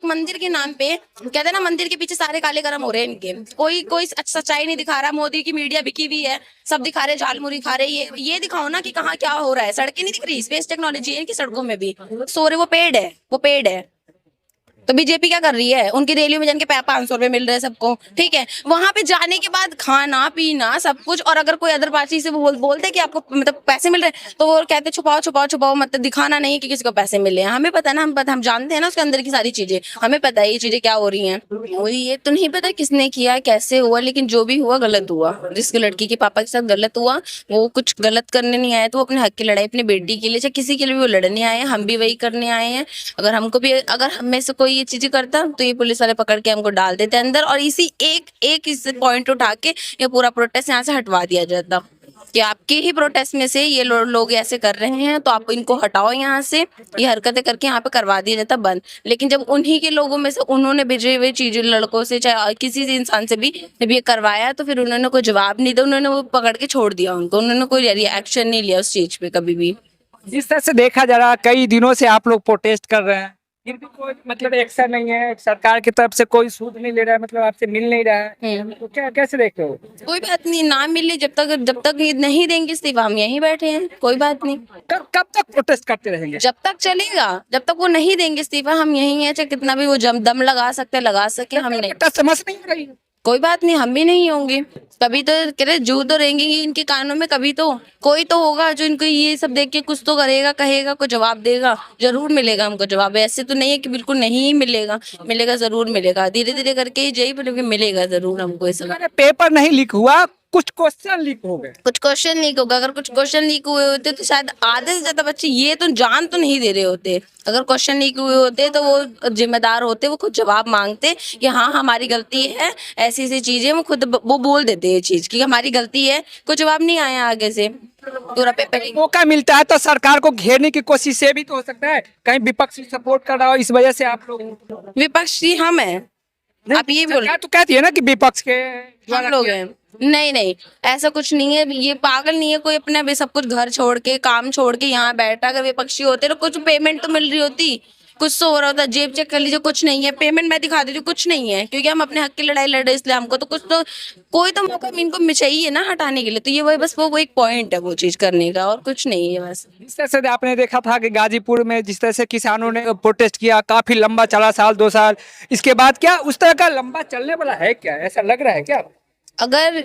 एक मंदिर के नाम पे कहते हैं ना, मंदिर के पीछे सारे काले कर्म हो रहे हैं इनके। कोई कोई सच्चाई नहीं दिखा रहा। मोदी की मीडिया बिकी हुई है, सब दिखा रहे, झालमुरी खा रहे। ये दिखाओ ना कि कहाँ क्या हो रहा है। सड़कें नहीं दिख रही, स्पेस टेक्नोलॉजी है कि सड़कों में भी सो रहे, वो पेड़ है, वो पेड़ है। तो बीजेपी क्या कर रही है? उनकी रैलियों में जाके 500 रुपए मिल रहे हैं सबको, ठीक है। वहां पे जाने के बाद खाना पीना सब कुछ, और अगर कोई अदर पार्टी से बोलते कि आपको मतलब पैसे मिल रहे हैं, तो वो कहते छुपाओ छुपाओ छुपाओ, मतलब दिखाना नहीं कि किसी को पैसे मिले हैं। हमें पता है ना, हम जानते हैं ना उसके अंदर की सारी चीजें, हमें पता है ये चीजें क्या हो रही हैं। वही, ये तो नहीं पता किसने किया, कैसे हुआ, लेकिन जो भी हुआ गलत हुआ। जिस लड़की के पापा के साथ गलत हुआ, वो कुछ गलत करने नहीं आए, तो वो अपने हक की लड़ाई अपनी बेटी के लिए, चाहे किसी के लिए भी वो लड़ने आए हैं। हम भी वही करने आए हैं। अगर हमको भी, अगर हम में से कोई ये चीजें करता, तो ये पुलिस वाले पकड़ के हमको डाल देते अंदर, और इसी एक इस पॉइंट उठा के ये पूरा प्रोटेस्ट यहाँ से हटवा दिया जाता कि आपके ही प्रोटेस्ट में से ये लोग ऐसे कर रहे हैं, तो आप इनको हटाओ यहाँ से। ये हरकतें करके यहाँ पे करवा दिया जाता बंद। लेकिन जब उन्हीं के लोगों में से उन्होंने भेजे हुए चीजें, लड़कों से चाहे किसी भी इंसान से भी जब ये करवाया, तो फिर उन्होंने कोई जवाब नहीं दिया, उन्होंने वो पकड़ के छोड़ दिया उनको, उन्होंने कोई रिएक्शन नहीं लिया उस चीज पे कभी भी। जिस तरह से देखा जा रहा, कई दिनों से आप लोग प्रोटेस्ट कर रहे हैं, किंतु कोई मतलब एक्शन नहीं है, सरकार की तरफ से कोई सूद नहीं ले रहा है, मतलब आपसे मिल नहीं रहा है, तो क्या कैसे देखते हो? कोई बात नहीं, ना मिले, जब तक ये नहीं देंगे इस्तीफा, हम यहीं बैठे हैं, कोई बात नहीं। कब तक प्रोटेस्ट करते रहेंगे? जब तक चलेगा, जब तक वो नहीं देंगे इस्तीफा, हम यहीं हैं। चाहे कितना भी वो दम लगा सकते, लगा सके, हम नहीं। समझ नहीं आ रही। कोई बात नहीं, हम भी नहीं होंगे। कभी तो कह रहे जू तो रहेंगे इनके कानों में, कभी तो कोई तो होगा जो इनको ये सब देख के कुछ तो करेगा, कहेगा, कोई जवाब देगा। जरूर मिलेगा हमको जवाब। ऐसे तो नहीं है कि बिल्कुल नहीं मिलेगा, मिलेगा, जरूर मिलेगा। धीरे धीरे करके ही जाइए, मिलेगा जरूर हमको। ये सब पेपर नहीं लीक हुआ, कुछ क्वेश्चन लीक हो गए। कुछ क्वेश्चन लीक होगा। अगर कुछ क्वेश्चन लीक हुए होते तो शायद आधे से ज्यादा बच्चे ये तो जान तो नहीं दे रहे होते। अगर क्वेश्चन लीक हुए होते तो वो जिम्मेदार होते, वो खुद जवाब मांगते कि हाँ हमारी गलती है, ऐसी ऐसी चीजें। वो खुद वो बोल देते ये चीज कि हमारी गलती है। कुछ जवाब नहीं आया आगे से, पूरा पेपर। मौका मिलता है तो सरकार को घेरने की कोशिश से भी तो हो सकता है, कहीं विपक्ष सपोर्ट कर रहा हो, इस वजह से आप लोग। विपक्षी हम हैं, आप ये बोल तो कहती है ना कि विपक्ष के हम लोग हैं। नहीं, ऐसा कुछ नहीं है। ये पागल नहीं है कोई अपना भी सब कुछ घर छोड़ के, काम छोड़ के यहाँ बैठा। अगर विपक्षी होते तो कुछ पेमेंट तो मिल रही होती, कुछ तो हो रहा होता। जेब चेक कर लीजिए, कुछ नहीं है। पेमेंट मैं दिखा देती हूँ, कुछ नहीं है, क्योंकि हम अपने हक की लड़ाई लड़ रहे, इसलिए हमको तो कुछ तो कोई तो मौका इनको चाहिए ना हटाने के लिए। तो ये वही बस वो एक पॉइंट है वो चीज करने का, और कुछ नहीं है बस। इस तरह से आपने देखा था कि गाजीपुर में जिस तरह से किसानों ने प्रोटेस्ट किया, काफी लंबा चला, साल 2 साल। इसके बाद क्या उस तरह का लंबा चलने वाला है क्या? ऐसा लग रहा है क्या? अगर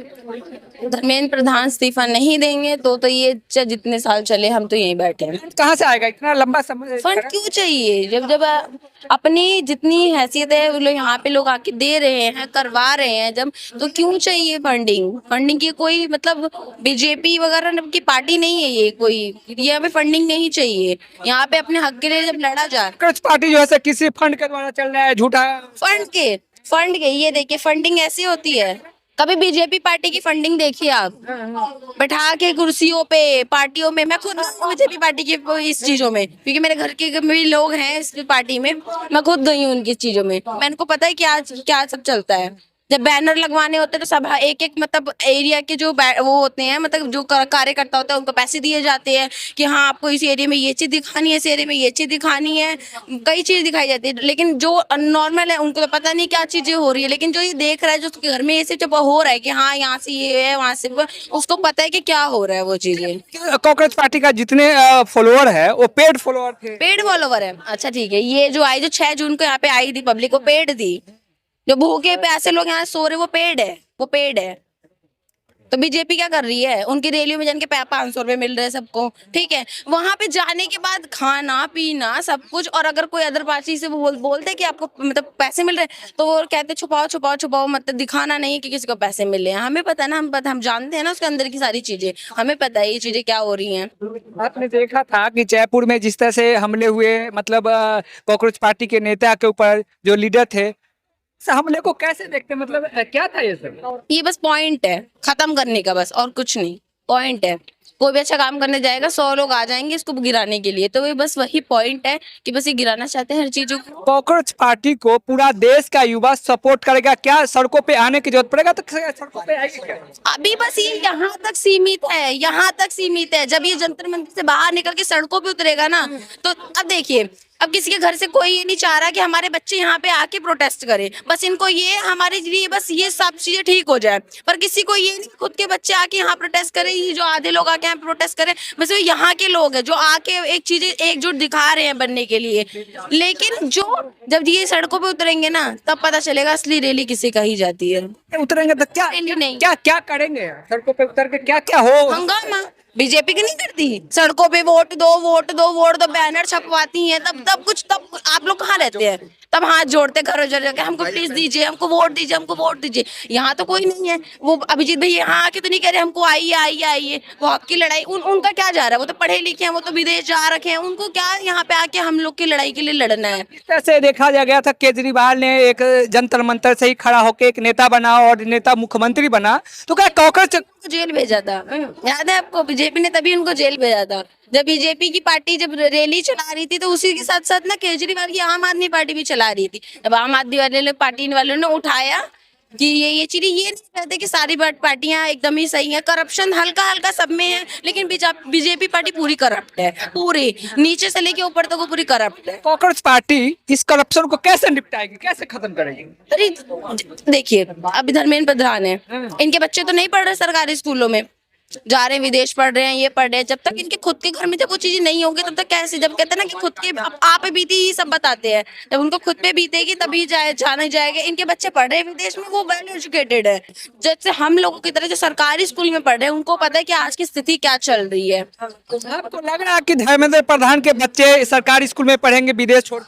धर्मेंद्र प्रधान इस्तीफा नहीं देंगे तो ये जितने साल चले हम तो यहीं बैठे हैं। कहाँ से आएगा इतना लंबा समय? फंड क्यों चाहिए? जब अपनी जितनी हैसियत है वो लोग यहाँ पे लोग आके दे रहे हैं, करवा रहे हैं जब, तो क्यों चाहिए फंडिंग की? कोई मतलब बीजेपी वगैरह की पार्टी नहीं है ये कोई। यहाँ पे फंडिंग नहीं चाहिए। यहाँ पे अपने हक के लिए जब लड़ा जाए। कांग्रेस पार्टी जो है किसी फंड के द्वारा चल रहा है, झूठा फंड के ये देखिए, फंडिंग ऐसी होती है। कभी बीजेपी पार्टी की फंडिंग देखिए आप, बैठा के कुर्सियों पे, पार्टियों में। मैं खुद बीजेपी पार्टी की इस चीजों में, क्योंकि मेरे घर के भी लोग हैं इस पार्टी में। मैं खुद गई हूँ उनकी चीजों में। मैंने को पता है कि आज क्या सब चलता है। जब बैनर लगवाने होते हैं तो सब एक मतलब एरिया के जो वो होते हैं, मतलब जो कार्यकर्ता होता है, उनको पैसे दिए जाते हैं कि हाँ आपको इस एरिया में ये चीज दिखानी है, इस एरिया में ये चीज दिखानी है। कई चीज दिखाई जाती है, लेकिन जो नॉर्मल है उनको तो पता नहीं क्या चीजें हो रही है। लेकिन जो ये देख रहा है, जो उसके घर में ऐसे जब हो रहा है कि हाँ यहाँ से ये है, वहां से उसको पता है कि क्या हो रहा है वो चीजें। कांग्रेस पार्टी का जितने फॉलोअर है वो पेड फॉलोअर थे। पेड फॉलोवर है? अच्छा ठीक है। ये जो आई, जो 6 जून को यहाँ पे आई थी पब्लिक, वो पेड थी। जो भूखे प्यासे लोग यहाँ सो रहे, वो पेड है, वो पेड है। तो बीजेपी क्या कर रही है? उनकी रैलियों में जाके 500 रुपए मिल रहे हैं सबको, ठीक है। वहां पे जाने के बाद खाना पीना सब कुछ, और अगर कोई अदर पार्टी से बोलते कि आपको मतलब पैसे मिल रहे हैं, तो वो कहते छुपाओ छुपाओ छुपाओ, मतलब दिखाना नहीं कि किसी को पैसे मिले हैं। हमें पता है ना, हम जानते हैं ना उसके अंदर की सारी चीजें। हमें पता है ये चीजें क्या हो रही हैं। आपने देखा था कि जयपुर में जिस तरह से हमले हुए, मतलब कांग्रेस पार्टी के नेता के ऊपर जो लीडर थे, इस हमले को कैसे देखते? मतलब क्या था ये सब? ये बस पॉइंट है खत्म करने का, बस और कुछ नहीं। पॉइंट है कोई भी अच्छा काम करने जाएगा 100 लोग आ जाएंगे इसको गिराने के लिए। तो ये बस वही पॉइंट है कि बस ये गिराना चाहते हैं हर चीजों को। कॉकरोच पार्टी को पूरा देश का युवा सपोर्ट करेगा, क्या सड़कों पे आने की जरूरत पड़ेगा तो सड़कों पे आएगी क्या? अभी बस ये यहाँ तक सीमित है, यहाँ तक सीमित है। जब ये जंतर मंतर से बाहर निकल के सड़कों पे उतरेगा ना, तो अब देखिए, अब किसी के घर से कोई ये नहीं चाह रहा कि हमारे बच्चे यहाँ पे आके प्रोटेस्ट करें। बस इनको ये हमारे लिए बस ये सब चीजें ठीक हो जाए, पर किसी को ये नहीं खुद के बच्चे आके यहाँ प्रोटेस्ट करें। ये जो आधे लोग आके यहाँ प्रोटेस्ट करें, बस वो यहाँ के लोग हैं जो आके एक चीज एकजुट दिखा रहे हैं बनने के लिए। लेकिन जो जब ये सड़कों पे उतरेंगे ना, तब पता चलेगा असली रैली किसे कही जाती है। उतरेंगे तो क्या रैली नहीं, क्या क्या करेंगे सड़कों पे उतर के, क्या क्या हो? हंगामा। बीजेपी की नहीं करती सड़कों पे वोट दो वोट दो वोट दो बैनर छपवाती हैं, तब आप लोग कहाँ रहते हैं? तब हाथ जोड़ते घरों जाके हमको प्लीज दीजिए, हमको वोट दीजिए, हमको वोट दीजिए। यहाँ तो कोई नहीं है। वो अभिजीत भाई यहाँ आके तो नहीं कह रहे हमको आइए आइए आइए। वो हक की लड़ाई उनका क्या जा रहा है? वो तो पढ़े लिखे हैं, वो तो विदेश जा रखे हैं, उनको क्या यहाँ पे आके हम लोग की लड़ाई के लिए लड़ना है? इस तरह से देखा जा गया था केजरीवाल ने एक जंतर मंतर से ही खड़ा होकर एक नेता बना और नेता मुख्यमंत्री बना, तो क्या कॉकरोच जेल भेजा था, याद है आपको? बीजेपी ने तभी उनको जेल भेजा था। जब बीजेपी की पार्टी जब रैली चला रही थी, तो उसी के साथ साथ ना केजरीवाल की आम आदमी पार्टी भी चला रही थी। जब आम आदमी वाले पार्टी वालों ने उठाया कि ये चीजें, ये नहीं कहते कि सारी पार्टियां एकदम ही सही है, करप्शन हल्का हल्का सब में है, लेकिन बीजेपी पार्टी पूरी करप्ट है, पूरी नीचे से लेके ऊपर तक वो पूरी करप्ट है। कॉकरोच पार्टी इस करप्शन को कैसे निपटाएगी, कैसे खत्म करेगी? अरे देखिए, अभी धर्मेंद्र प्रधान है, इनके बच्चे तो नहीं पढ़ रहे सरकारी स्कूलों में, जा रहे हैं विदेश पढ़ रहे हैं, ये पढ़ रहे हैं। जब तक इनके खुद के घर में जब वो चीजें नहीं होंगी, तब तक कैसे? जब कहते हैं ना कि खुद के आप पे बीती ही सब बताते हैं, जब उनको खुद पे बीतेगी तभी जाना जाएगा। इनके बच्चे पढ़ रहे हैं विदेश में, वो वेल एजुकेटेड है। जैसे हम लोगों की तरह जो सरकारी स्कूल में पढ़ रहे हैं, उनको पता है कि आज की स्थिति क्या चल रही है। आपको लग रहा है कि धर्मेंद्र प्रधान के बच्चे सरकारी स्कूल में पढ़ेंगे विदेश छोड़?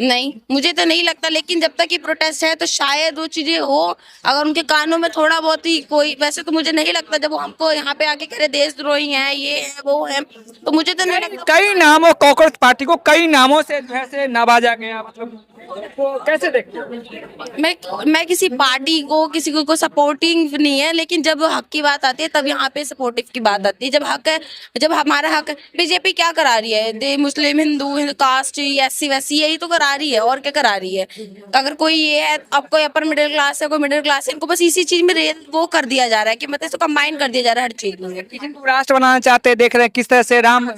नहीं, मुझे तो नहीं लगता। लेकिन जब तक ये प्रोटेस्ट है तो शायद वो चीजें हो, अगर उनके कानों में थोड़ा बहुत ही कोई, वैसे तो मुझे नहीं लगता। जब वो हमको यहाँ पे आके कह रहे देशद्रोही हैं, ये है वो है, तो मुझे तो नहीं लगता। कई नामों, कॉकरोच पार्टी को कई नामों से जो है से नवाजा गया, मतलब तो कैसे देखते हो? मैं किसी पार्टी को किसी को सपोर्टिंग नहीं है, लेकिन जब हक की बात आती है तब यहाँ पे सपोर्टिव की बात आती है। जब हक है, जब हमारा हक है। बीजेपी क्या करा रही है? दे मुस्लिम हिंदू कास्ट एससी वैसी यही तो करा रही है, और क्या करा रही है? अगर कोई ये है, अब कोई अपर मिडिल क्लास है, कोई मिडिल क्लास है, इनको बस इसी चीज में वो कर दिया जा रहा है कि मतलब इसको कंबाइन कर दिया जा रहा है हर चीज में। हिंदू राष्ट्र बनाना चाहते हैं, देख रहे हैं किस तरह से राम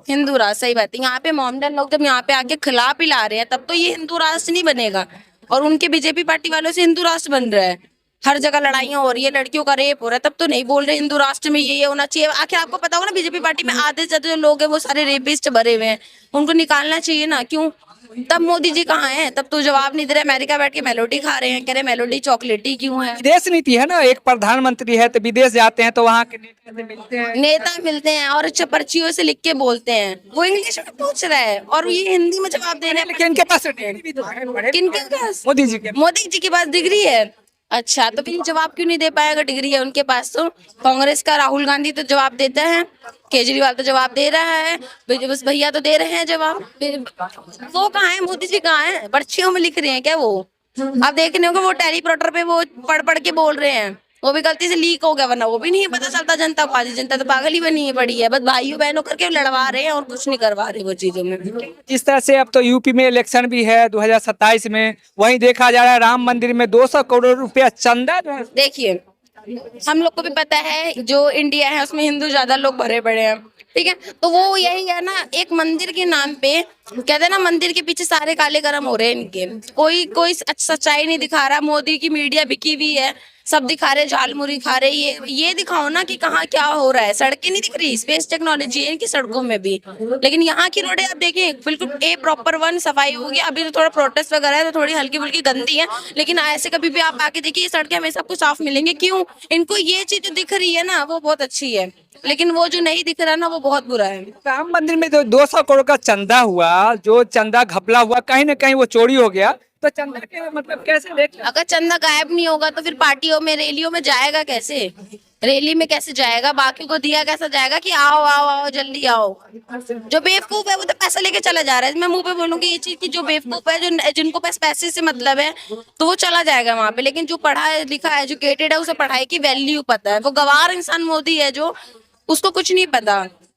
हिंदू राष्ट्र, सही बात है। यहाँ पे मोमडन लोग जब यहाँ पे आके खिला पिला रहे हैं, तब तो ये हिंदू राष्ट्र नहीं बनेगा। और उनके बीजेपी पार्टी वालों से हिंदू राष्ट्र बन रहा है। हर जगह लड़ाइयां हो रही है, लड़कियों का रेप हो रहा है, तब तो नहीं बोल रहे हिंदू राष्ट्र में ये होना चाहिए। आखिर आपको पता होगा ना, बीजेपी पार्टी में आधे से ज्यादा जो लोग हैं वो सारे रेपिस्ट भरे हुए हैं, उनको निकालना चाहिए ना। क्यों? तब मोदी जी कहाँ हैं? तब तो जवाब नहीं दे रहे। अमेरिका बैठ के मेलोडी खा रहे हैं, कह रहे मेलोडी चॉकलेटी क्यों है? विदेश नीति है ना, एक प्रधानमंत्री है तो विदेश जाते हैं तो वहाँ के नेता से मिलते हैं, नेता मिलते हैं और पर्चियों से लिख के बोलते हैं। वो इंग्लिश में पूछ रहा है और ये हिंदी में जवाब दे रहे हैं। लेकिन इनके पास डिग्री भी तो है, किनके पास? मोदी जी के। मोदी जी के पास डिग्री है। अच्छा, तो फिर जवाब क्यों नहीं दे पाएगा? डिग्री है उनके पास तो। कांग्रेस का राहुल गांधी तो जवाब देता है, केजरीवाल तो जवाब दे रहा है, बस भैया तो दे रहे हैं जवाब। वो कहाँ है? मोदी जी कहाँ है? पर्चियों में लिख रहे हैं क्या वो? आप देखने होंगे वो टेलीप्रॉम्प्टर पे वो पढ़ पढ़ के बोल रहे हैं, वो भी गलती से लीक हो गया, वरना वो भी नहीं पता चलता जनता को। आधी जनता तो पागल ही बनी है पड़ी है, बस भाइयों बहनों करके लड़वा रहे हैं और कुछ नहीं करवा रहे वो चीजों में। इस तरह से अब तो यूपी में इलेक्शन भी है 2027 में, वहीं देखा जा रहा है राम मंदिर में 200 करोड़ रुपया चंदा जो है। देखिए, हम लोग को भी पता है जो इंडिया है उसमें हिंदू ज्यादा लोग भरे पड़े हैं, ठीक है? तो वो यही है ना, एक मंदिर के नाम पे कहते हैं ना, मंदिर के पीछे सारे काले कर्म हो रहे हैं इनके। कोई सच्चाई नहीं दिखा रहा। मोदी की मीडिया बिकी हुई है, सब दिखा रहे, झालमुरी खा रहे। ये दिखाओ ना कि कहाँ क्या हो रहा है। सड़कें नहीं दिख रही, स्पेस टेक्नोलॉजी है इनकी सड़कों में भी, लेकिन यहाँ की रोडें आप देखिए बिल्कुल प्रॉपर वन सफाई होगी। अभी तो थोड़ा प्रोटेस्ट वगैरह है तो थोड़ी हल्की फुल्की गंदी है, लेकिन ऐसे कभी भी आप आके देखिए सड़कें हमेशा आपको साफ मिलेंगे। क्यों? इनको ये चीज जो दिख रही है ना वो बहुत अच्छी है, लेकिन वो जो नहीं दिख रहा ना वो बहुत बुरा है। राम मंदिर में जो 200 करोड़ का चंदा हुआ, जो चंदा घपला हुआ, कहीं ना कहीं वो चोरी हो गया, तो चंदा के मतलब कैसे देख? अगर चंदा गायब नहीं होगा तो फिर पार्टियों में रैलियों में जाएगा कैसे? रैली में कैसे जाएगा? बाकी को दिया कैसा जाएगा कि आओ आओ आओ जल्दी आओ? जो बेवकूफ है वो तो पैसा लेके चला जा रहा है। मैं मुंह पे बोलूंगी ये चीज की, जो बेवकूफ है, जो जिनको पास पैसे से मतलब है, तो वो चला जाएगा वहां पे। लेकिन जो पढ़ा लिखा एजुकेटेड है, उसे पढ़ाई की वैल्यू पता है, वो गवार इंसान मोदी है जो उसको कुछ नहीं पता